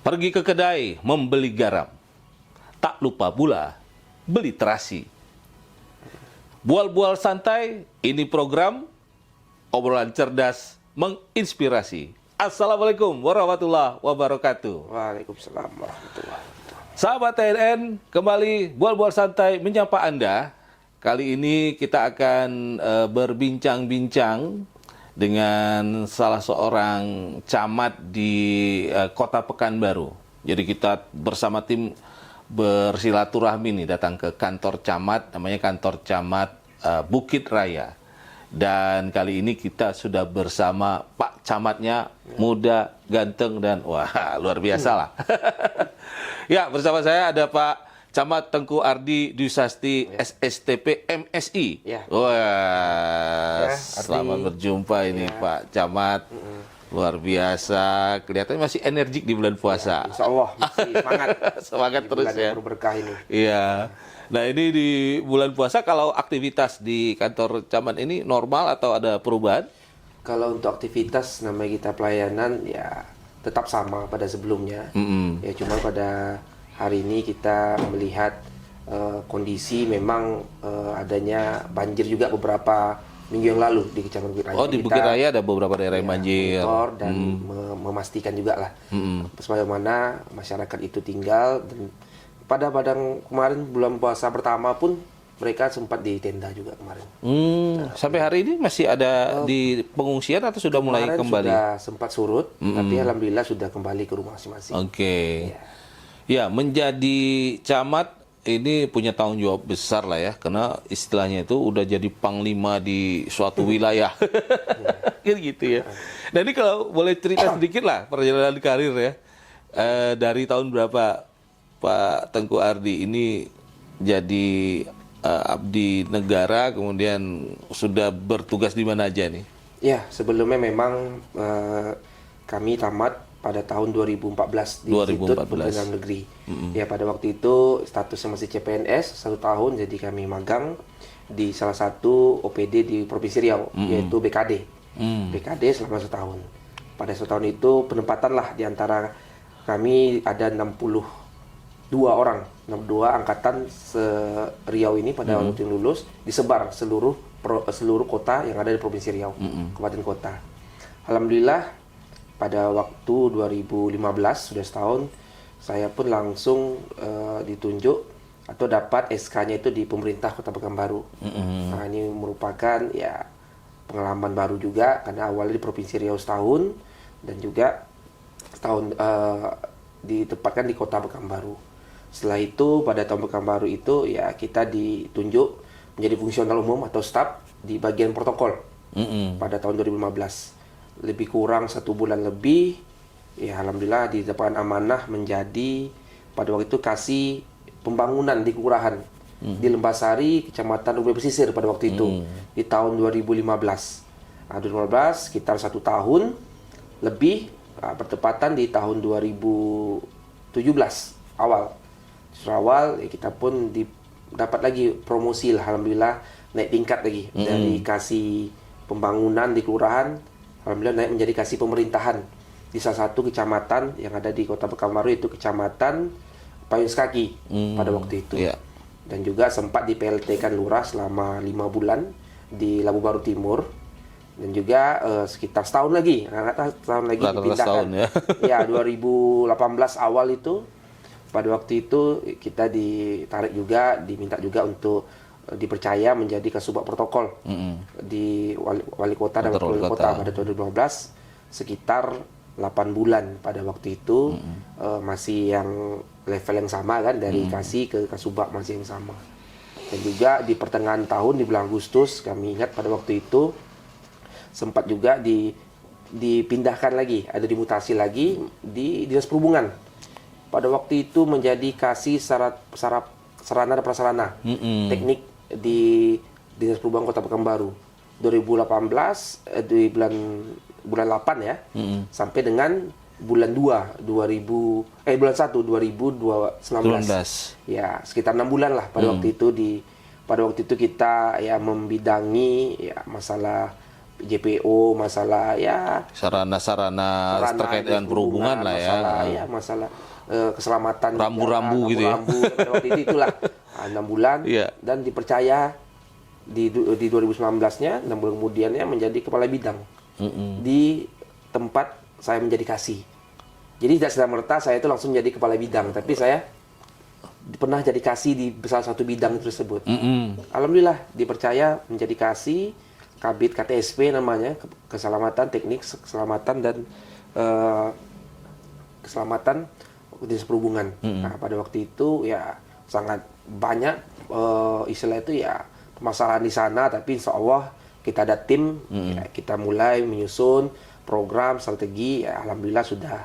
Pergi ke kedai membeli garam. Tak lupa pula beli terasi. Bual-bual santai, ini program obrolan cerdas menginspirasi. Assalamualaikum warahmatullahi wabarakatuh. Waalaikumsalam warahmatullahi wabarakatuh. Sahabat TNN, kembali bual-bual santai menyapa Anda. Kali ini kita akan berbincang-bincang dengan salah seorang camat di Kota Pekanbaru. Jadi kita bersama tim bersilaturahmi nih datang ke kantor camat, namanya kantor camat Bukit Raya. Dan kali ini kita sudah bersama Pak Camatnya, muda, ganteng, dan wah luar biasa lah. Ya, bersama saya ada Pak Camat Tengku Ardi Dwisasti, SSTP MSI. Ya. Wah, selamat berjumpa ini Pak Camat. Luar biasa, kelihatannya masih energik di bulan puasa. Insya Allah masih semangat. Semangat Di terus bulan ya. yang berberkah ini. Iya. Nah, ini di bulan puasa kalau aktivitas di kantor camat ini normal atau ada perubahan? Kalau untuk aktivitas namanya kita pelayanan ya tetap sama pada sebelumnya. Ya cuma pada hari ini kita melihat kondisi memang adanya banjir juga beberapa minggu yang lalu di Kecamatan Bukit Raya. Oh, di Bukit Raya ada beberapa daerah yang banjir. Monitor dan memastikan juga lah bagaimana masyarakat itu tinggal. Dan pada kemarin bulan puasa pertama pun mereka sempat di tenda juga kemarin. Sampai hari ini masih ada di pengungsian atau sudah mulai Kemarin kembali? sudah sempat surut, tapi alhamdulillah sudah kembali ke rumah masing-masing. Oke. Ya, menjadi camat ini punya tanggung jawab besar lah ya, karena istilahnya itu udah jadi panglima di suatu wilayah. Gitu ya. Nah, ini kalau boleh cerita sedikit lah perjalanan karir ya. Dari tahun berapa Pak Tengku Ardi ini jadi abdi negara, kemudian sudah bertugas di mana aja nih? Ya, sebelumnya memang kami tamat pada tahun 2014 di Institut Pemerintahan Negeri. Ya, pada waktu itu statusnya masih CPNS 1 tahun, jadi kami magang di salah satu OPD di Provinsi Riau, yaitu BKD. BKD selama 1 tahun. Pada 1 tahun itu penempatan lah di antara kami ada 62 orang, 62 angkatan se-Riau ini pada waktu yang lulus, disebar seluruh kota yang ada di Provinsi Riau, kabupaten kota. Alhamdulillah pada waktu 2015 sudah setahun, saya pun langsung ditunjuk atau dapat SK-nya itu di pemerintah Kota Pekanbaru. Nah, ini merupakan ya pengalaman baru juga karena awalnya di Provinsi Riau setahun dan juga setahun ditempatkan di Kota Pekanbaru. Setelah itu pada tahun Pekanbaru itu ya kita ditunjuk menjadi fungsional umum atau staf di bagian protokol pada tahun 2015. Lebih kurang 1 bulan lebih, ya alhamdulillah didapatkan amanah menjadi pada waktu itu kasih pembangunan di kelurahan di Lembasari, Kecamatan Ubay Pesisir pada waktu itu di tahun 2015. Nah, 2015 sekitar 1 tahun lebih, bertepatan di tahun 2017 awal. Justru awal ya kita pun dapat lagi promosi lah, alhamdulillah naik tingkat lagi dari kasih pembangunan di kelurahan. Alhamdulillah naik menjadi kasih pemerintahan di salah satu kecamatan yang ada di Kota Pekanbaru, itu Kecamatan Payung Sekaki pada waktu itu. Dan juga sempat di PLT-kan lurah selama 5 bulan di Labu Baru Timur. Dan juga sekitar setahun lagi, setahun lagi dipindahkan. Ya, 2018 awal itu, pada waktu itu kita ditarik juga, diminta juga untuk dipercaya menjadi kasubag protokol di wali kota dan wakil wali kota pada tahun 2015 sekitar 8 bulan pada waktu itu. Masih yang level yang sama kan, dari kasih ke kasubag masih yang sama. Dan juga di pertengahan tahun di bulan Agustus kami ingat pada waktu itu sempat juga dipindahkan lagi, ada dimutasi lagi di Dinas Perhubungan. Pada waktu itu menjadi kasih sarana dan prasarana teknik di Dinas Perhubungan Kota Pekanbaru 2018 di bulan 8 ya, sampai dengan bulan 1 2019. Ya, sekitar 6 bulan lah pada waktu itu pada waktu itu kita ya membidangi ya masalah JPO, masalah ya sarana-sarana terkait dengan perhubungan lah ya. Masalah keselamatan rambu-rambu gitu ya. Rambu pada waktu itu itulah 6 bulan dan dipercaya di 2019-nya 6 bulan kemudiannya menjadi kepala bidang di tempat saya menjadi kasih. Jadi tidak serta-merta saya itu langsung menjadi kepala bidang, tapi saya pernah jadi kasih di salah satu bidang tersebut. Alhamdulillah dipercaya menjadi kasih Kabid KTSP namanya, keselamatan teknik keselamatan dan keselamatan dinas perhubungan. Nah, pada waktu itu ya sangat banyak istilah itu ya permasalahan di sana, tapi insya Allah kita ada tim, ya, kita mulai menyusun program strategi, ya alhamdulillah sudah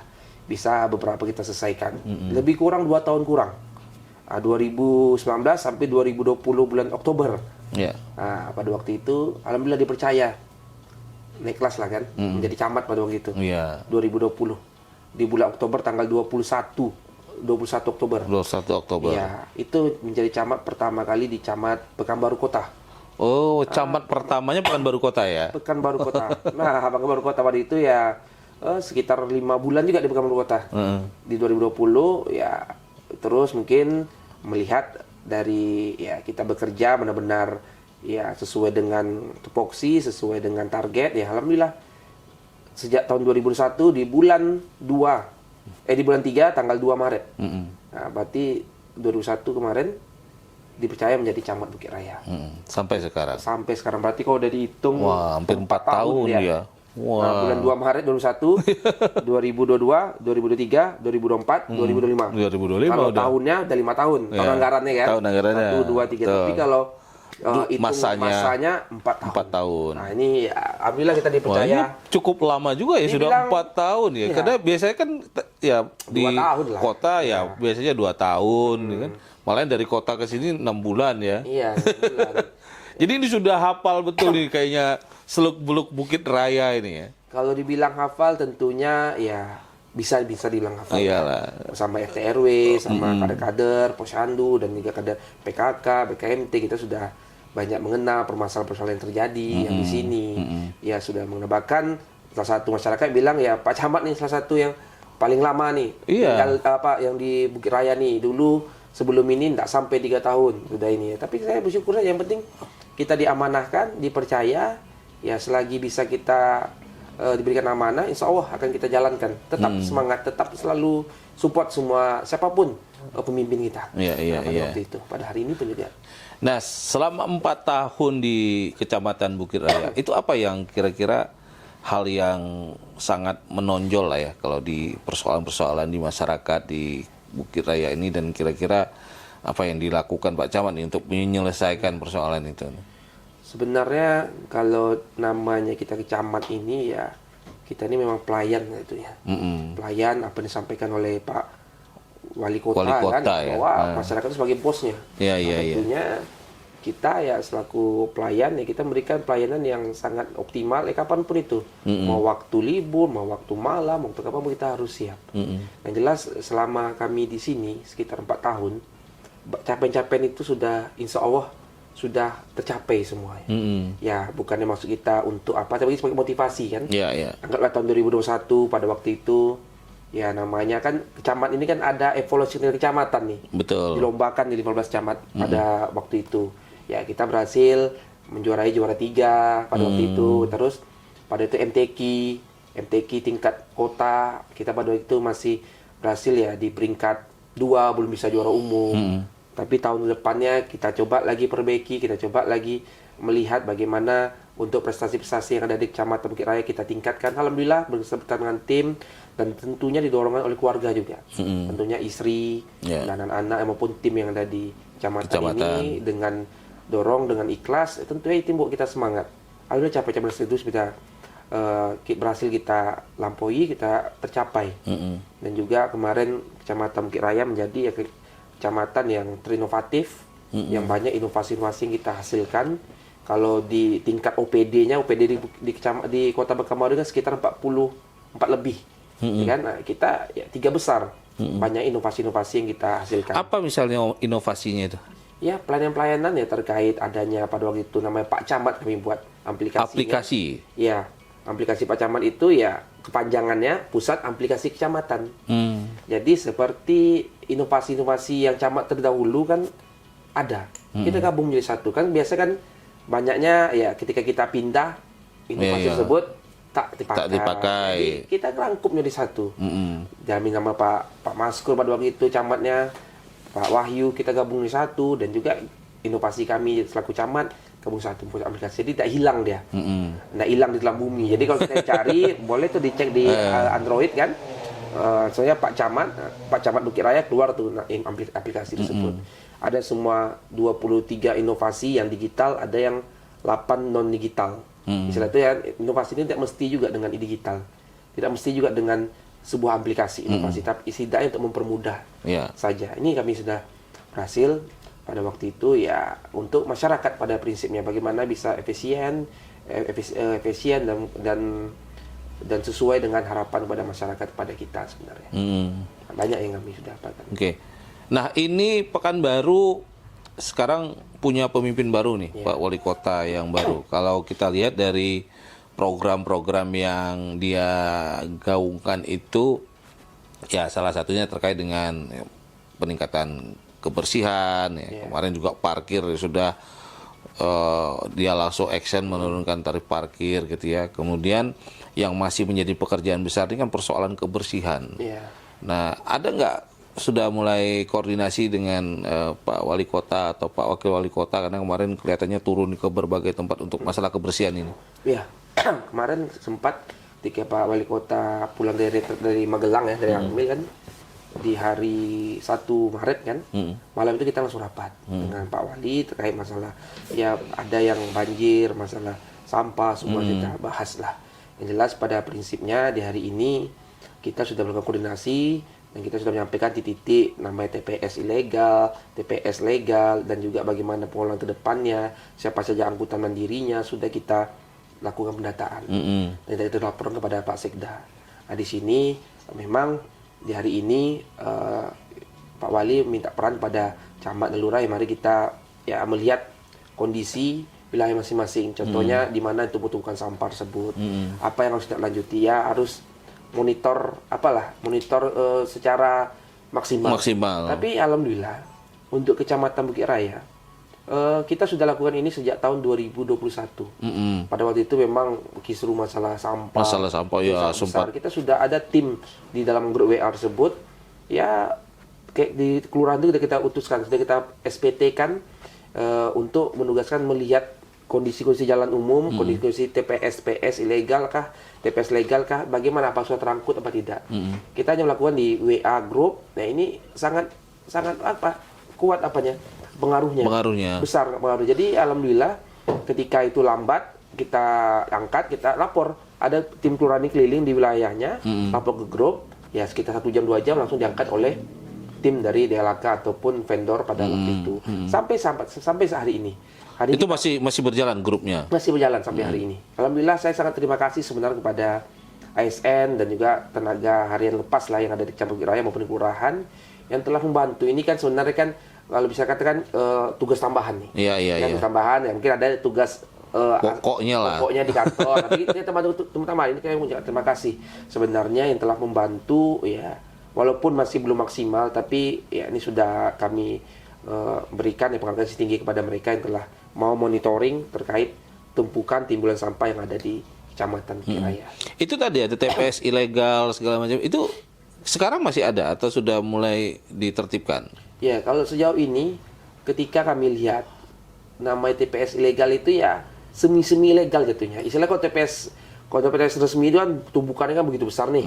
bisa beberapa kita selesaikan. Lebih kurang 2 tahun kurang. 2019 sampai 2020 bulan Oktober. Nah, pada waktu itu alhamdulillah dipercaya naik kelas lah kan, menjadi camat pada waktu itu. 2020 di bulan Oktober tanggal 21 Oktober. 21 Oktober. Ya, itu menjadi camat pertama kali di Camat Pekanbaru Kota. Oh, camat pertamanya Pekanbaru Kota ya? Pekanbaru Kota. Nah, Pekanbaru Kota pada itu ya sekitar 5 bulan juga di Pekanbaru Kota. Di 2020 ya terus mungkin melihat dari ya kita bekerja benar-benar ya sesuai dengan tupoksi, sesuai dengan target ya alhamdulillah. Sejak tahun 2001 di bulan 3 tanggal 2 Maret. Nah, berarti 2001 kemarin dipercaya menjadi camat Bukit Raya. Sampai sekarang. Sampai sekarang berarti kalau udah dihitung hampir 4 tahun ya. Nah, bulan 2 Maret 2001, 2022, 2023, 2024, 2025. 2025 kalau udah. Tahunnya udah 5 tahun. Tahun anggarannya kan. Tahun anggarannya. 1, 2, 3. Tapi kalau masanya 4 tahun. Nah, ini ya, alhamdulillah kita dipercaya. Wah, ini cukup lama juga ya, sudah 4 tahun ya. Karena biasanya kan ya di kota ya biasanya 2 tahun ya kan. Malah dari kota ke sini 6 bulan ya. Iya, 6 bulan. Jadi ini sudah hafal betul nih kayaknya seluk-beluk Bukit Raya ini ya. Kalau dibilang hafal tentunya ya bisa dibilang hafal. Iyalah. Sama RT RW, sama kader-kader, posyandu dan juga kader PKK, BKMT kita sudah banyak mengenal permasalahan-permasalahan yang terjadi yang di sini. Ya sudah menebakkan salah satu masyarakat bilang ya Pak Camat nih salah satu yang paling lama nih. Tinggal yang di Bukit Raya nih dulu sebelum ini tidak sampai 3 tahun sudah ini. Tapi saya bersyukur saja, yang penting kita diamanahkan, dipercaya, ya selagi bisa kita diberikan amanah, insya Allah akan kita jalankan. Tetap semangat, tetap selalu support semua siapapun pemimpin kita. Pada waktu itu, pada hari ini pun juga. Nah, selama 4 tahun di Kecamatan Bukit Raya, itu apa yang kira-kira hal yang sangat menonjol lah ya kalau di persoalan-persoalan di masyarakat di Bukit Raya ini, dan kira-kira apa yang dilakukan Pak Camat nih untuk menyelesaikan persoalan itu? Sebenarnya kalau namanya kita kecamat ini ya kita ini memang pelayan gitu ya. Pelayan apa yang disampaikan oleh Pak Wali Kota kan ya. Bahwa masyarakat itu sebagai bosnya. Tentunya kita ya selaku pelayan ya kita memberikan pelayanan yang sangat optimal kapanpun itu. Mau waktu libur, mau waktu malam, mau waktu kapan kita harus siap. Yang jelas selama kami di sini sekitar 4 tahun capaian-capaian itu sudah insya Allah sudah tercapai semua. Ya bukannya maksud kita untuk apa, tapi sebagai motivasi kan. Anggaplah tahun 2021 pada waktu itu ya namanya kan kecamatan ini kan ada evaluasi kecamatan nih. Betul. Dilombakan di 15 camat pada waktu itu. Ya kita berhasil menjuarai juara 3 pada waktu itu. Terus pada itu MTQ tingkat kota kita pada waktu itu masih berhasil ya di peringkat 2, belum bisa juara umum. Tapi tahun depannya kita coba lagi perbaiki, kita coba lagi melihat bagaimana untuk prestasi-prestasi yang ada di Kecamatan Bukit Raya kita tingkatkan. Alhamdulillah beserta dengan tim dan tentunya didorongkan oleh keluarga juga. Tentunya istri dan anak-anak maupun tim yang ada di kecamatan ini dengan dengan ikhlas, tentunya tim buat kita semangat. Alhamdulillah capaian itu sudah berhasil kita lampaui, kita tercapai. Dan juga kemarin Kecamatan Bukit Raya menjadi kecamatan yang terinovatif, yang banyak inovasi-inovasi yang kita hasilkan. Kalau di tingkat OPD-nya, di Kota Pekanbaru kan sekitar 44 lebih. Ya kan? Nah, kita ya 3 besar. Banyak inovasi-inovasi yang kita hasilkan. Apa misalnya inovasinya itu? Ya, pelayanan-pelayanan ya terkait adanya pada waktu itu namanya Pak Camat kami buat. aplikasi. Ya, aplikasi Pak Camat itu ya kepanjangannya Pusat Aplikasi Kecamatan. Jadi seperti inovasi-inovasi yang camat terdahulu kan ada. Kita gabung jadi satu. Kan biasa kan banyaknya ya ketika kita pindah inovasi tersebut tak dipakai. Jadi kita rangkup jadi satu. Jamin sama Pak Maskur pada waktu itu camatnya, Pak Wahyu, kita gabung jadi satu, dan juga inovasi kami selaku camat gabung satu pusat aplikasi. Jadi tidak hilang dia. Tidak hilang di dalam bumi. Jadi kalau kita cari boleh tuh dicek di Android kan. Soalnya Pak Camat Bukit Raya keluar tuh aplikasi tersebut. Ada semua 23 inovasi yang digital, ada yang 8 non digital. Misalnya itu ya, inovasi ini tidak mesti juga dengan digital, tidak mesti juga dengan sebuah aplikasi inovasi, tapi setidaknya untuk mempermudah saja. Ini kami sudah berhasil pada waktu itu ya, untuk masyarakat pada prinsipnya bagaimana bisa efisien dan sesuai dengan harapan pada masyarakat pada kita sebenarnya. Banyak yang kami sudah dapatkan. Nah, ini Pekanbaru sekarang punya pemimpin baru nih, Pak Wali Kota yang baru. Kalau kita lihat dari program-program yang dia gaungkan itu, ya salah satunya terkait dengan peningkatan kebersihan. Kemarin juga parkir sudah dia langsung action menurunkan tarif parkir gitu ya. Kemudian yang masih menjadi pekerjaan besar ini kan persoalan kebersihan. Nah, ada nggak sudah mulai koordinasi dengan Pak Wali Kota atau Pak Wakil Wali Kota, karena kemarin kelihatannya turun ke berbagai tempat untuk masalah kebersihan ini? Iya, kemarin sempat ketika Pak Wali Kota pulang dari Magelang ya, dari Ambil kan, di hari 1 Maret kan, malam itu kita langsung rapat dengan Pak Wali terkait masalah ya ada yang banjir, masalah sampah, semua kita bahas lah. Yang jelas pada prinsipnya di hari ini kita sudah melakukan koordinasi dan kita sudah menyampaikan titik-titik namanya TPS ilegal, TPS legal, dan juga bagaimana pengelolaan ke depannya, siapa saja angkutan mandirinya, sudah kita lakukan pendataan. Dan itu laporan kepada Pak Sekda. Nah, di sini memang di hari ini Pak Wali minta peran pada camat dan lurah, mari kita ya melihat kondisi wilayah masing-masing. Contohnya di mana itu butuhkan sampah tersebut, apa yang harus ditindaklanjuti, ya harus monitor secara maksimal. Tapi alhamdulillah untuk Kecamatan Bukit Raya kita sudah lakukan ini sejak tahun 2021. Pada waktu itu memang kisru masalah sampah ya sempat. Kita sudah ada tim di dalam grup WA tersebut ya, di kelurahan itu sudah kita utuskan, sudah kita SPT kan untuk menugaskan melihat kondisi-kondisi jalan umum, kondisi TPS PS ilegal kah, TPS legal kah, bagaimana, apa sudah terangkut apa tidak. Kita hanya melakukan di WA group. Nah, ini sangat kuat pengaruhnya. Besar pengaruh. Jadi alhamdulillah ketika itu lambat kita angkat, kita lapor. Ada tim kelurahan keliling di wilayahnya, lapor ke grup, ya sekitar 1 jam 2 jam langsung diangkat oleh tim dari DLK ataupun vendor pada waktu itu. Sampai sehari ini. Itu masih berjalan grupnya? Masih berjalan sampai hari ini. Alhamdulillah saya sangat terima kasih sebenarnya kepada ASN dan juga tenaga harian lepas lah yang ada di Kecamatan Bukit Raya maupun di kelurahan yang telah membantu. Ini kan sebenarnya kan kalau bisa katakan tugas tambahan nih. Tugas tambahan, ya mungkin ada tugas pokoknya di kantor. Tapi teman-teman ini kami mengucapkan terima kasih sebenarnya yang telah membantu ya, walaupun masih belum maksimal, tapi ya ini sudah kami berikan penghargaan tinggi kepada mereka yang telah mau monitoring terkait tumpukan timbulan sampah yang ada di Kecamatan Bukit Raya. Itu tadi ada TPS ilegal segala macam, itu sekarang masih ada atau sudah mulai ditertibkan? Ya, kalau sejauh ini ketika kami lihat nama TPS ilegal itu ya semi-semi ilegal jatuhnya. Istilah kalau TPS resmi itu kan tumpukannya kan begitu besar nih.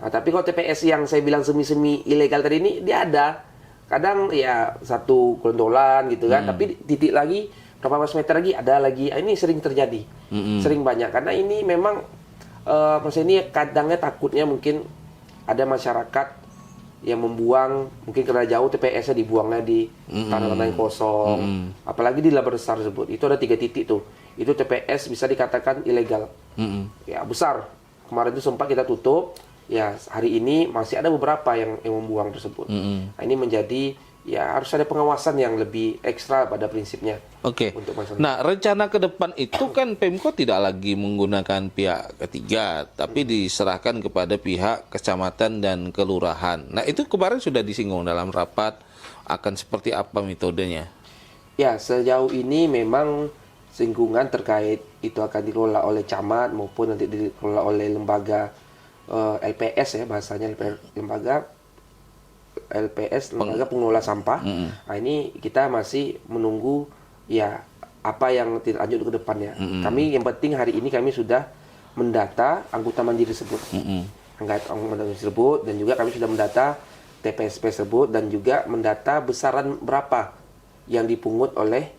Nah, tapi kalau TPS yang saya bilang semi-semi ilegal tadi ini dia ada. Kadang ya satu gelondolan gitu kan, tapi titik lagi berapa ratus meter lagi ada lagi. Ini sering terjadi, sering banyak, karena ini memang maksudnya ini kadangnya takutnya mungkin ada masyarakat yang membuang, mungkin karena jauh TPS-nya dibuangnya di tanah-tanah yang kosong, apalagi di labar besar tersebut. Itu ada 3 titik tuh, itu TPS bisa dikatakan ilegal, ya besar. Kemarin itu sempat kita tutup. Ya, hari ini masih ada beberapa yang membuang tersebut. Nah, ini menjadi ya harus ada pengawasan yang lebih ekstra pada prinsipnya. Oke. Untuk masalah. Nah, rencana ke depan itu kan Pemkot tidak lagi menggunakan pihak ketiga, tapi diserahkan kepada pihak kecamatan dan kelurahan. Nah, itu kemarin sudah disinggung dalam rapat, akan seperti apa metodenya? Ya, sejauh ini memang singgungan terkait itu akan dikelola oleh camat maupun nanti dikelola oleh lembaga LPS ya, bahasanya lembaga pengelola sampah. Nah, ini kita masih menunggu ya apa yang lanjut ke depannya. Kami yang penting hari ini kami sudah mendata anggota mandiri tersebut. Anggota mandiri tersebut, dan juga kami sudah mendata TPSP tersebut, dan juga mendata besaran berapa yang dipungut oleh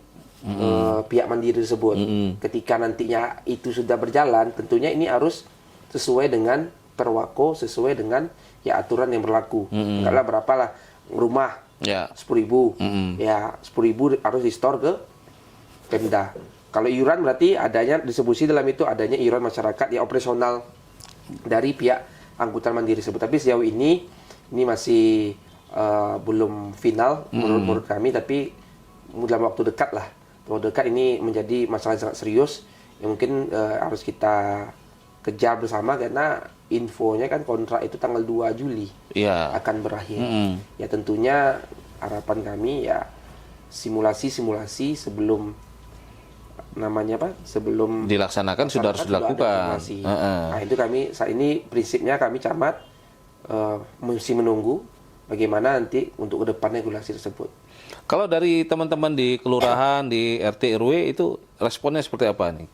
pihak mandiri tersebut. Ketika nantinya itu sudah berjalan, tentunya ini harus sesuai dengan Perwako, sesuai dengan ya aturan yang berlaku. Enggaklah berapalah rumah 10.000, ya 10.000 harus di-store ke Pemda. Kalau iuran berarti adanya distribusi dalam itu adanya iuran masyarakat ya operasional dari pihak angkutan mandiri tersebut. Tapi sejauh ini masih belum final menurut kami, tapi dalam waktu dekat lah. Waktu dekat ini menjadi masalah yang sangat serius yang mungkin harus kita kejar bersama, karena infonya kan kontrak itu tanggal 2 Juli akan berakhir. Ya tentunya harapan kami ya simulasi sebelum sebelum dilaksanakan sudah harus dilakukan. Nah, itu kami saat ini prinsipnya kami camat mesti menunggu bagaimana nanti untuk kedepannya regulasi tersebut. Kalau dari teman-teman di kelurahan, di RT RW itu responnya seperti apa nih?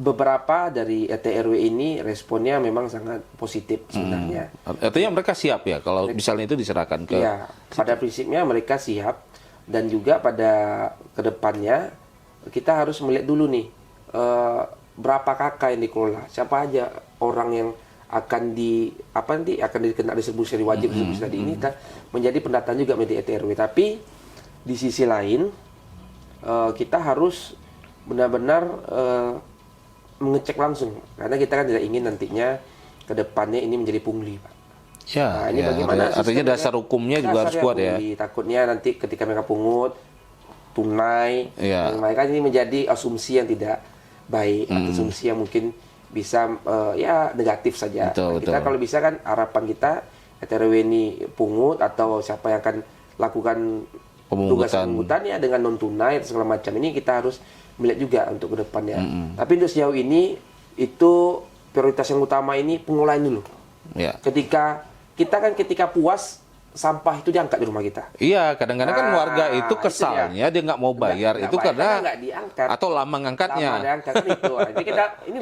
Beberapa dari RT RW ini responnya memang sangat positif sebenarnya. Artinya mereka siap ya kalau misalnya itu diserahkan ke... Ya, pada prinsipnya mereka siap, dan juga pada kedepannya kita harus melihat dulu nih berapa kakak yang dikelola, siapa aja orang yang akan dikena distribusi wajib distribusi tadi ini menjadi pendataan juga menjadi RT RW. Tapi di sisi lain kita harus benar-benar mengecek langsung, karena kita kan tidak ingin nantinya ke depannya ini menjadi pungli, Pak. Ya, nah, ini bagaimana artinya dasar hukumnya juga harus kuat ya. Takutnya nanti ketika mereka pungut tunai, mereka ini menjadi asumsi yang tidak baik, atau asumsi yang mungkin bisa ya negatif saja. Kita kalau bisa kan harapan kita RT RW ini pungut atau siapa yang akan lakukan tugas pemungutan ya dengan non tunai segala macam, ini kita harus melihat juga untuk kedepannya. Tapi untuk sejauh ini itu prioritas yang utama ini pengelolaan dulu. Ketika puas sampah itu diangkat di rumah kita. Iya, kadang-kadang kan warga itu kesalnya dia nggak mau bayar itu karena nggak diangkat atau lama ngangkatnya. Lama diangkat kan itu. Nanti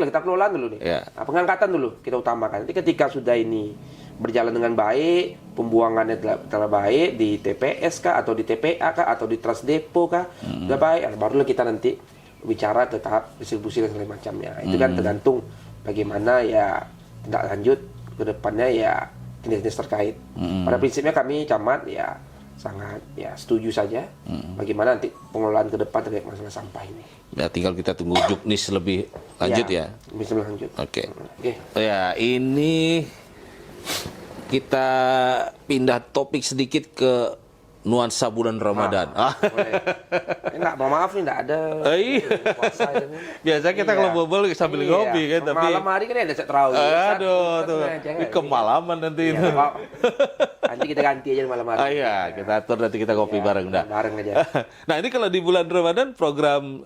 kita kelolaan dulu nih. Nah, pengangkatan dulu kita utamakan. Nanti ketika sudah ini berjalan dengan baik, pembuangannya telah baik di TPS kah atau di TPA kah atau di Trasdepo kah, sudah baik, barulah kita nanti bicara ke tahap distribusi dan segala macamnya. Itu kan tergantung bagaimana ya tindak lanjut ke depannya ya dinas terkait. Pada prinsipnya kami camat ya sangat ya setuju saja bagaimana nanti pengelolaan ke depan terkait masalah sampah ini. Ya tinggal kita tunggu juknis lebih lanjut ya. Bisa lanjut. Oke. Ya, ini kita pindah topik sedikit ke nuansa bulan Ramadan. Enggak, maaf nih, enggak ada puasa ini. Biasa kita kalau bobol sambil ngopi kan, tapi malam hari kan ada set terawih. Aduh, tuh. Ini kemalaman nanti. Nanti kita ganti aja malam hari. Iya, kita atur nanti kita kopi bareng dah. Bareng aja. Nah, ini kalau di bulan Ramadan program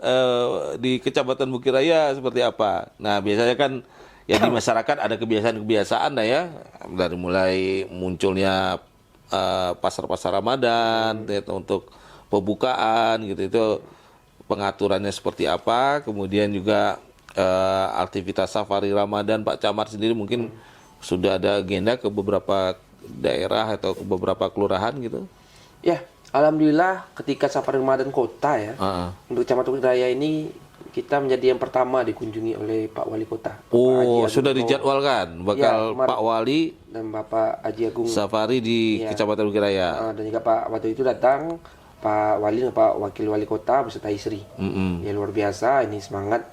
di Kecamatan Bukit Raya seperti apa? Nah, biasanya kan ya di masyarakat ada kebiasaan-kebiasaan dah ya. Dari mulai munculnya pasar-pasar Ramadan untuk pembukaan gitu, itu pengaturannya seperti apa, kemudian juga aktivitas safari Ramadan Pak Camat sendiri mungkin sudah ada agenda ke beberapa daerah atau ke beberapa kelurahan gitu. Ya, alhamdulillah ketika safari Ramadan kota ya, untuk Kecamatan Bukit Raya ini kita menjadi yang pertama dikunjungi oleh Pak Wali Kota. Oh, sudah dijadwalkan bakal Pak Wali dan Bapak Haji Agung safari di Kecamatan Bukit Raya. Dan juga Pak waktu itu datang Pak Wali dan Pak Wakil Wali Kota beserta istri. Ya luar biasa, ini semangat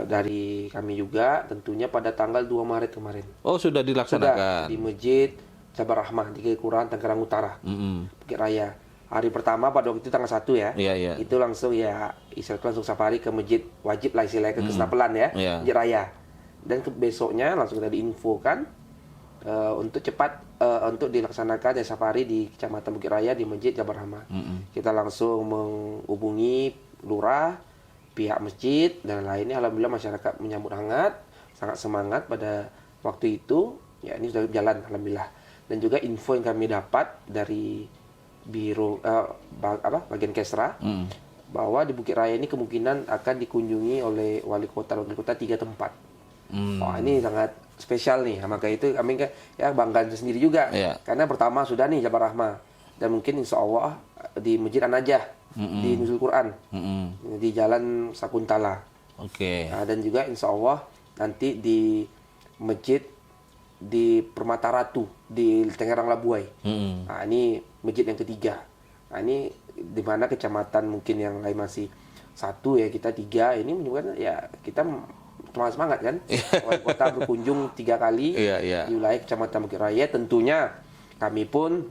dari kami juga tentunya pada tanggal 2 Maret kemarin. Oh, sudah dilaksanakan. Sudah di Masjid Jabar Rahmah di Kelurahan Tangerang Utara, Bukit Raya. hari pertama pada waktu itu tanggal 1 ya. Iya, iya. Itu langsung ya istilahnya langsung safari ke masjid wajib lah istilahnya ke Kesenapelan ya, Iya. Masjid Raya. Dan besoknya langsung kita diinfokan untuk cepat untuk dilaksanakan ya safari di Kecamatan Bukit Raya di Masjid Jabal Rahmah. Kita langsung menghubungi lurah, pihak masjid dan lainnya. Alhamdulillah masyarakat menyambut hangat, sangat semangat pada waktu itu. Ya ini sudah jalan alhamdulillah. Dan juga info yang kami dapat dari biro bagian Kesra bahwa di Bukit Raya ini kemungkinan akan dikunjungi oleh wali kota 3 tempat. Wah ini sangat spesial nih, maka itu kami ya bangga sendiri juga. Karena pertama sudah nih Jabal Rahmah dan mungkin insya Allah di Masjid An-Najah di Nuzul Quran di Jalan Sakuntala. Nah, dan juga insya Allah nanti di masjid di Permata Ratu di Tangerang Labuai. Nah, ini masjid yang ketiga. Nah, ini di mana kecamatan mungkin yang lain masih 1 ya, kita 3. Ini menunjukkan ya kita semangat kan. Wali kota berkunjung 3 kali di wilayah Kecamatan Bukit Raya. Tentunya kami pun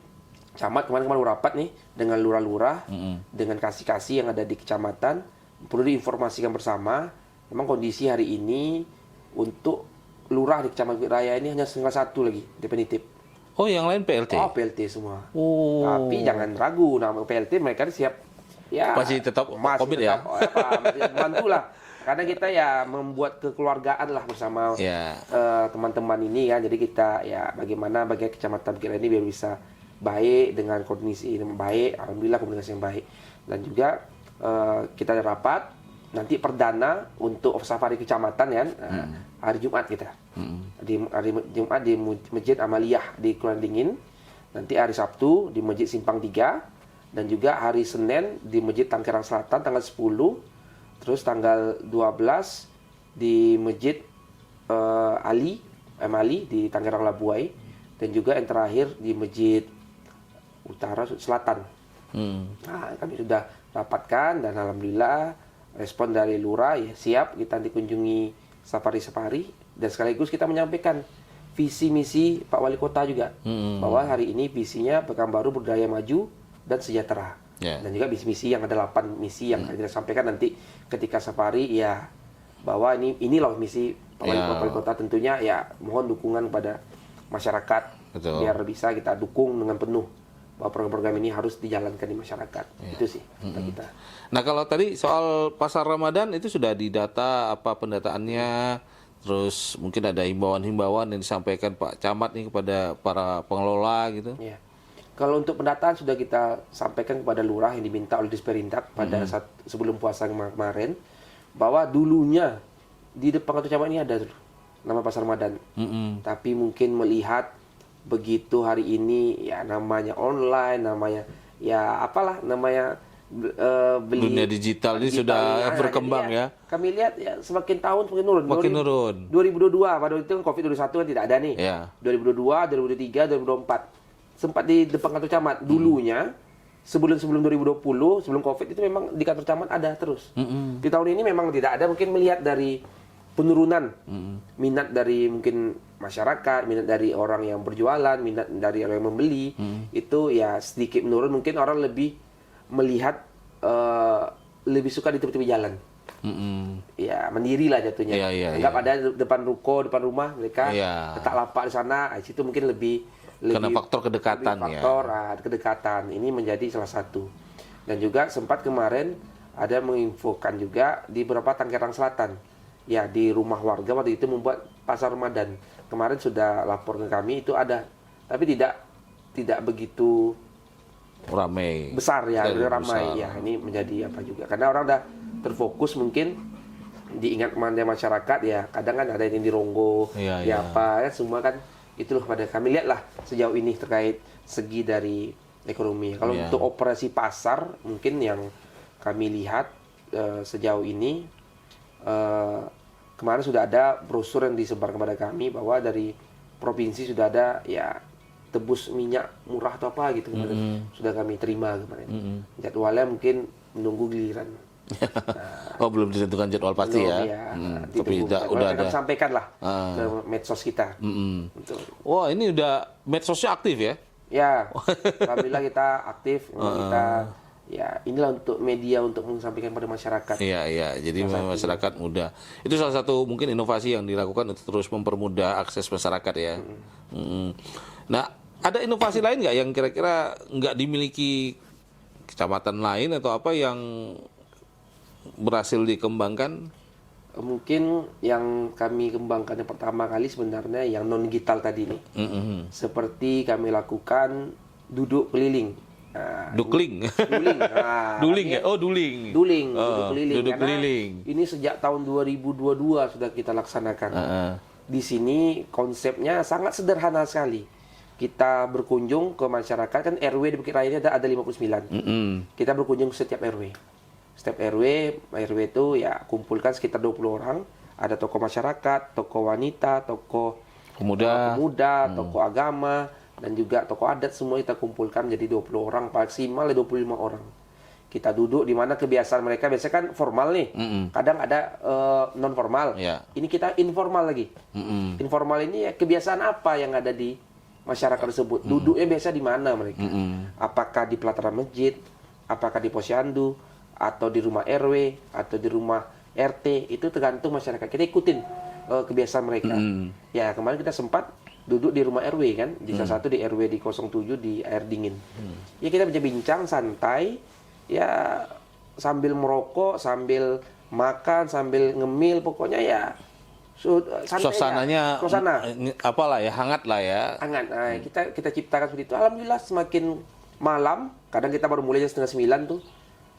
camat kemarin rapat nih dengan lurah-lurah, dengan kasih-kasih yang ada di kecamatan. Perlu diinformasikan bersama. Memang kondisi hari ini untuk lurah di Kecamatan Bukit Raya ini hanya tinggal 1 lagi definitif. Oh, yang lain PLT? Oh, PLT semua. Oh. Tapi jangan ragu, nama PLT mereka siap. Ya, masih tetap COVID ya? Masih bantu lah. Karena kita ya membuat kekeluargaan lah bersama teman-teman ini kan. Jadi kita ya bagaimana bagi Kecamatan Bukit Raya ini biar bisa baik dengan kondisi yang baik. Alhamdulillah komunikasi yang baik. Dan juga kita ada rapat nanti perdana untuk safari kecamatan ya hari Jumat kita. Di hari Jumat di Masjid Amaliyah di Kelurahan Dingin. Nanti hari Sabtu di Masjid Simpang 3 dan juga hari Senin di Masjid Tangerang Selatan tanggal 10. Terus tanggal 12 di Masjid Ali di Tangerang Labuai dan juga yang terakhir di Masjid Utara Selatan. Nah, kami sudah rapatkan dan alhamdulillah respon dari lurah ya siap kita dikunjungi safari-safari dan sekaligus kita menyampaikan visi misi Pak Wali Kota juga bahwa hari ini visinya Pekanbaru berdaya maju dan sejahtera dan juga misi-misi yang ada 8 misi yang akan kita sampaikan nanti ketika safari ya bahwa ini loh misi Pak Wali Kota tentunya ya mohon dukungan pada masyarakat. Betul. Biar bisa kita dukung dengan penuh bahwa program-program ini harus dijalankan di masyarakat. Itu sih kita. Nah, kalau tadi soal pasar Ramadan itu sudah didata apa pendataannya, terus mungkin ada himbauan-himbauan yang disampaikan Pak Camat nih kepada para pengelola gitu. Iya. Kalau untuk pendataan sudah kita sampaikan kepada lurah yang diminta oleh Disperindak pada saat sebelum puasa kemarin bahwa dulunya di depan kantor camat ini ada nama pasar Ramadan. Tapi mungkin melihat begitu hari ini ya namanya online, namanya ya apalah namanya beli dunia digital ini sudah berkembang ya. Kami lihat ya semakin tahun semakin nurun. Makin nurun. 2022 pada waktu itu kan Covid-21 kan tidak ada nih. 2022, 2023, 2024 sempat di depan kantor camat. Dulunya sebelum 2020, sebelum Covid itu memang di kantor camat ada terus. Di tahun ini memang tidak ada, mungkin melihat dari penurunan minat dari mungkin masyarakat, minat dari orang yang berjualan, minat dari orang yang membeli itu ya sedikit menurun. Mungkin orang lebih melihat lebih suka di tepi-tepi jalan. Ya mandiri lah jatuhnya. Anggap ada depan ruko, depan rumah mereka letak lapak di sana. Di situ mungkin lebih karena faktor kedekatan kedekatan ini menjadi salah satu. Dan juga sempat kemarin ada menginfokan juga di beberapa Tangerang Selatan. Ya di rumah warga waktu itu membuat pasar Ramadan. Kemarin sudah lapor ke kami itu ada, tapi tidak begitu ramai. Besar ya, ramai ya. Ini menjadi apa juga? Karena orang udah terfokus mungkin diingat masyarakat ya. Kadang kan ada yang di Ronggo, apa ya semua kan itulah pada kami lihatlah sejauh ini terkait segi dari ekonomi. Kalau untuk operasi pasar mungkin yang kami lihat sejauh ini kemarin sudah ada brosur yang disebar kepada kami bahwa dari provinsi sudah ada ya tebus minyak murah atau apa gitu kemarin sudah kami terima kemarin. Jadwalnya mungkin menunggu giliran. Oh belum ditentukan jadwal pasti ya. Tapi udah ada. Sampaikan lah ke medsos kita. Wah ini udah medsosnya aktif ya? Ya, alhamdulillah kita aktif, kita ya inilah untuk media untuk menyampaikan pada masyarakat. Iya. Jadi masyarakat mudah. Itu salah satu mungkin inovasi yang dilakukan untuk terus mempermudah akses masyarakat ya. Nah, ada inovasi lain nggak yang kira-kira nggak dimiliki kecamatan lain atau apa yang berhasil dikembangkan? Mungkin yang kami kembangkan yang pertama kali sebenarnya yang non digital tadi nih. Seperti kami lakukan duduk keliling. Nah, Dukling. Duling. Nah, Duling ya? Oh, duling. Duling, duduk keliling. Duduk Karena keliling. ini sejak tahun 2022 sudah kita laksanakan. Di sini konsepnya sangat sederhana sekali. Kita berkunjung ke masyarakat, kan RW di Bukit Raya ini ada 59. Kita berkunjung ke setiap RW. Setiap RW itu ya kumpulkan sekitar 20 orang. Ada tokoh masyarakat, tokoh wanita, tokoh pemuda, tokoh agama, dan juga tokoh adat, semua kita kumpulkan jadi 20 orang, maksimal 25 orang. Kita duduk di mana kebiasaan mereka biasanya kan formal nih. Kadang ada non formal. Ini kita informal lagi. Informal ini ya kebiasaan apa yang ada di masyarakat tersebut. Duduknya biasa di mana mereka? Apakah di pelataran masjid, apakah di posyandu, atau di rumah RW, atau di rumah RT, itu tergantung masyarakat. Kita ikutin kebiasaan mereka. Ya, kemarin kita sempat duduk di rumah RW kan, di salah satu di RW di 07 di Air Dingin. Ya kita bincang santai, ya sambil merokok, sambil makan, sambil ngemil, pokoknya ya santai suasananya suasana apalah ya, hangat lah ya. Hangat. Nah, kita ciptakan seperti itu. Alhamdulillah semakin malam, kadang kita baru mulai jam 8:30 tuh.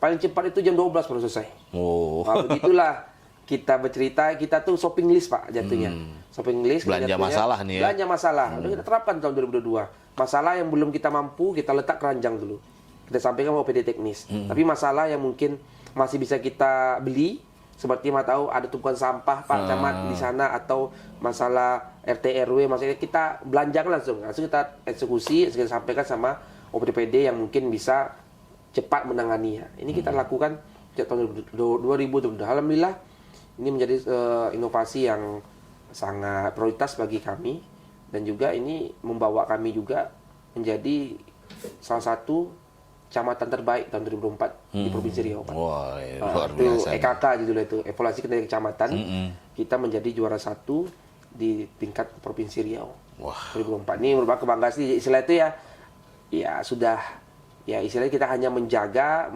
Paling cepat itu jam 12 baru selesai. Nah, begitulah kita bercerita, kita tuh shopping list Pak jatuhnya. Shopping list. Belanja masalah nih ya. Belanja masalah. Lalu kita terapkan tahun 2022. Masalah yang belum kita mampu, kita letak keranjang dulu. Kita sampaikan ke OPD teknis. Tapi masalah yang mungkin masih bisa kita beli, seperti tahu ada tumpukan sampah Pak Camat di sana, atau masalah RT RW, maksudnya kita belanjakan langsung kita eksekusi, kita sampaikan sama OPD yang mungkin bisa cepat menanganinya. Ini kita lakukan sejak tahun 2020. Alhamdulillah ini menjadi inovasi yang sangat prioritas bagi kami, dan juga ini membawa kami juga menjadi salah satu kecamatan terbaik tahun 2004 di Provinsi Riau. Wah, luar biasa. Itu EKK judulnya itu, evaluasi kinerja kecamatan. Kita menjadi juara 1 di tingkat Provinsi Riau. 2004 ini merupakan kebanggaan sih. Istilah itu ya sudah. Ya istilahnya kita hanya menjaga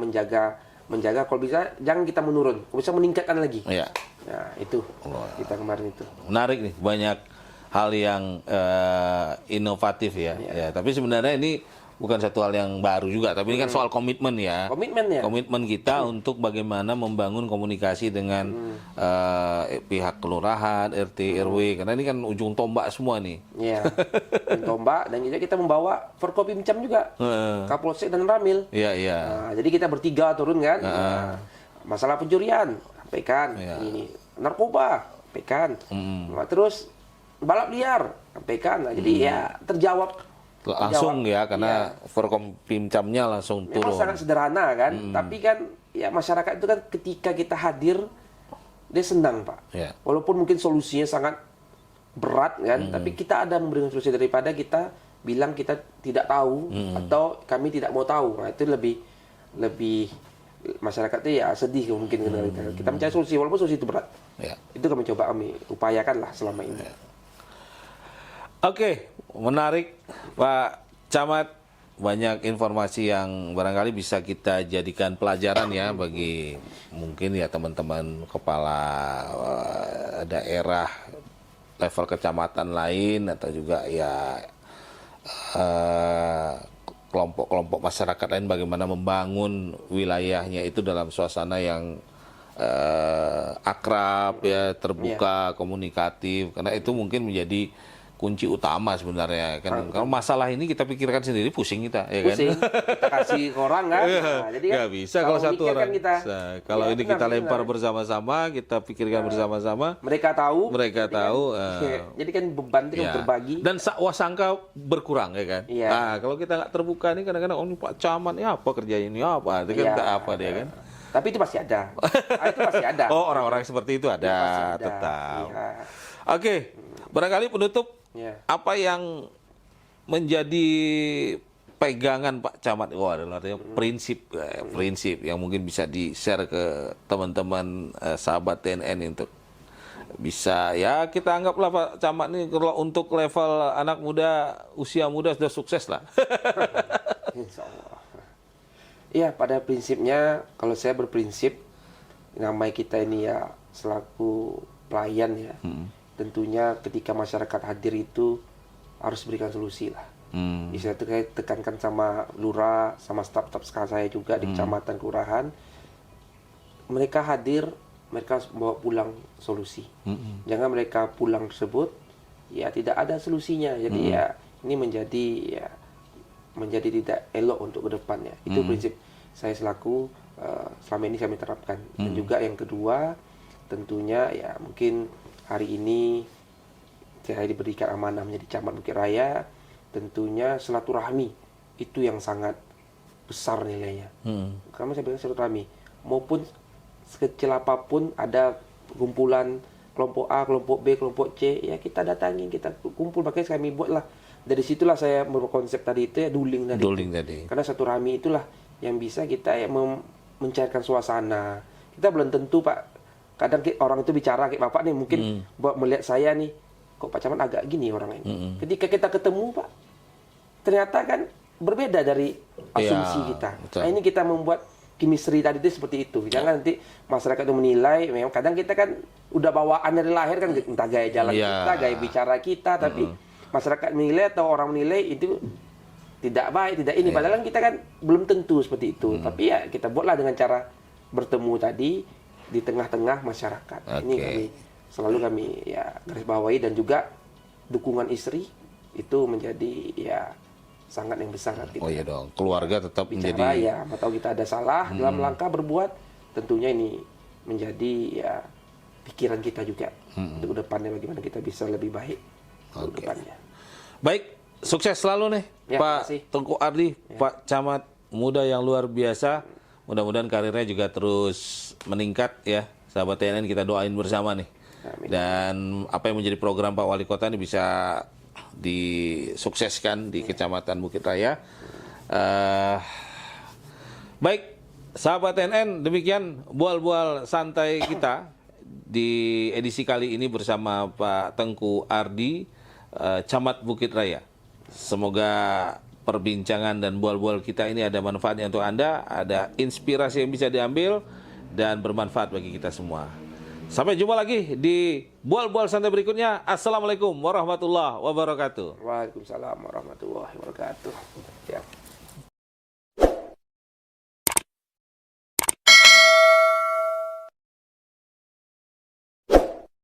kalau bisa jangan kita menurun, kalau bisa meningkatkan lagi. Nah itu kita kemarin itu. Menarik nih, banyak hal yang inovatif ya. Tapi sebenarnya ini bukan satu hal yang baru juga, tapi ini kan soal komitmen ya. Komitmen kita untuk bagaimana membangun komunikasi dengan pihak kelurahan, RT, RW, karena ini kan ujung tombak semua nih. Iya, ujung tombak, dan juga kita membawa Forkopimcam juga, Kapolsek dan Ramil. Nah, jadi kita bertiga turun kan. Masalah pencurian, sampaikan. Ini narkoba, sampaikan. Terus balap liar, sampaikan. Nah, jadi ya terjawab. Langsung ya, karena Forkopimcamnya langsung turun. Memang sangat sederhana kan, tapi kan ya masyarakat itu kan ketika kita hadir, dia senang Pak. Walaupun mungkin solusinya sangat berat kan, tapi kita ada memberikan solusi daripada kita bilang kita tidak tahu atau kami tidak mau tahu. Nah, itu lebih masyarakat itu ya sedih mungkin kita mencari solusi walaupun solusi itu berat. Itu kami upayakan lah selama ini. Oke, menarik Pak Camat, banyak informasi yang barangkali bisa kita jadikan pelajaran ya bagi mungkin ya teman-teman kepala daerah level kecamatan lain, atau juga ya kelompok-kelompok masyarakat lain, bagaimana membangun wilayahnya itu dalam suasana yang akrab ya, terbuka, komunikatif, karena itu mungkin menjadi kunci utama sebenarnya kan. Kalau masalah ini kita pikirkan sendiri, pusing kita ya kan. Kita kasih ke orang kan. Nah, jadi kan nggak bisa kalau satu orang. Kan kita, kalau ini kita lempar bersama-sama, kita pikirkan bersama-sama. Mereka tahu. Jadi kan beban itu berbagi. Dan sangka berkurang ya kan. Nah, kalau kita nggak terbuka nih, kadang-kadang oh ini Pak Camat ya apa kerjanya ini apa, itu kan apa dia kan. Tapi itu pasti ada. Itu pasti ada. Oh, orang-orang seperti itu ada. Tetap. Oke, barangkali penutup. Apa yang menjadi pegangan Pak Camat? Wah, artinya prinsip yang mungkin bisa di-share ke teman-teman sahabat TNN untuk bisa, ya kita anggaplah Pak Camat ini kalau untuk level anak muda, usia muda sudah sukses lah. Insya Allah. Iya, pada prinsipnya kalau saya berprinsip namanya kita ini ya selaku pelayan ya, tentunya ketika masyarakat hadir itu harus berikan solusi lah. Bisa tekankan sama lurah, sama staf-staf saya juga di kecamatan, kelurahan. Mereka hadir, mereka harus membawa pulang solusi. Jangan mereka pulang tersebut ya tidak ada solusinya. Jadi ya ini menjadi tidak elok untuk kedepannya. Itu prinsip saya selaku selama ini kami terapkan. Dan juga yang kedua, tentunya ya mungkin hari ini saya diberikan amanah menjadi camat Bukit Raya, tentunya silaturahmi itu yang sangat besar nilainya. Karena saya bilang silaturahmi, maupun sekecil apapun ada kumpulan kelompok A, kelompok B, kelompok C, ya kita datangin, kita kumpul. Makanya kami buatlah, dari situlah saya berkonsep tadi itu ya duling tadi. Karena silaturahmi itulah yang bisa kita ya mencairkan suasana. Kita belum tentu Pak, kadang orang itu bicara kayak Bapak nih mungkin buat melihat saya nih, kok Pak Camat agak gini orang ini. Ketika kita ketemu Pak, ternyata kan berbeda dari asumsi kita. Betul. Nah ini kita membuat chemistry tadi itu seperti itu. Jangan nanti masyarakat itu menilai, memang kadang kita kan udah bawaan dari lahir kan, entah gaya jalan kita, gaya bicara kita, tapi masyarakat menilai atau orang menilai itu tidak baik, tidak ini. Padahal kita kan belum tentu seperti itu. Tapi ya kita buatlah dengan cara bertemu tadi di tengah-tengah masyarakat. Ini kami ya garis bawahi, dan juga dukungan istri itu menjadi ya sangat yang besar artinya. Oh iya dong, keluarga tetap bicara, menjadi ya atau kita ada salah dalam langkah berbuat, tentunya ini menjadi ya pikiran kita juga untuk depannya, bagaimana kita bisa lebih baik untuk depannya. Baik, sukses selalu nih Ya, Pak makasih. Tengku Ardi, Pak Camat muda yang luar biasa. Mudah-mudahan karirnya juga terus meningkat ya. Sahabat TNN, kita doain bersama nih. Amin. Dan apa yang menjadi program Pak Wali Kota ini bisa disukseskan di Kecamatan Bukit Raya. Baik, sahabat TNN, demikian bual-bual santai kita di edisi kali ini bersama Pak Tengku Ardi, Camat Bukit Raya. Semoga perbincangan dan bual-bual kita ini ada manfaatnya untuk Anda, ada inspirasi yang bisa diambil dan bermanfaat bagi kita semua. Sampai jumpa lagi di bual-bual santai berikutnya. Assalamualaikum warahmatullahi wabarakatuh. Waalaikumsalam warahmatullahi wabarakatuh. Ya.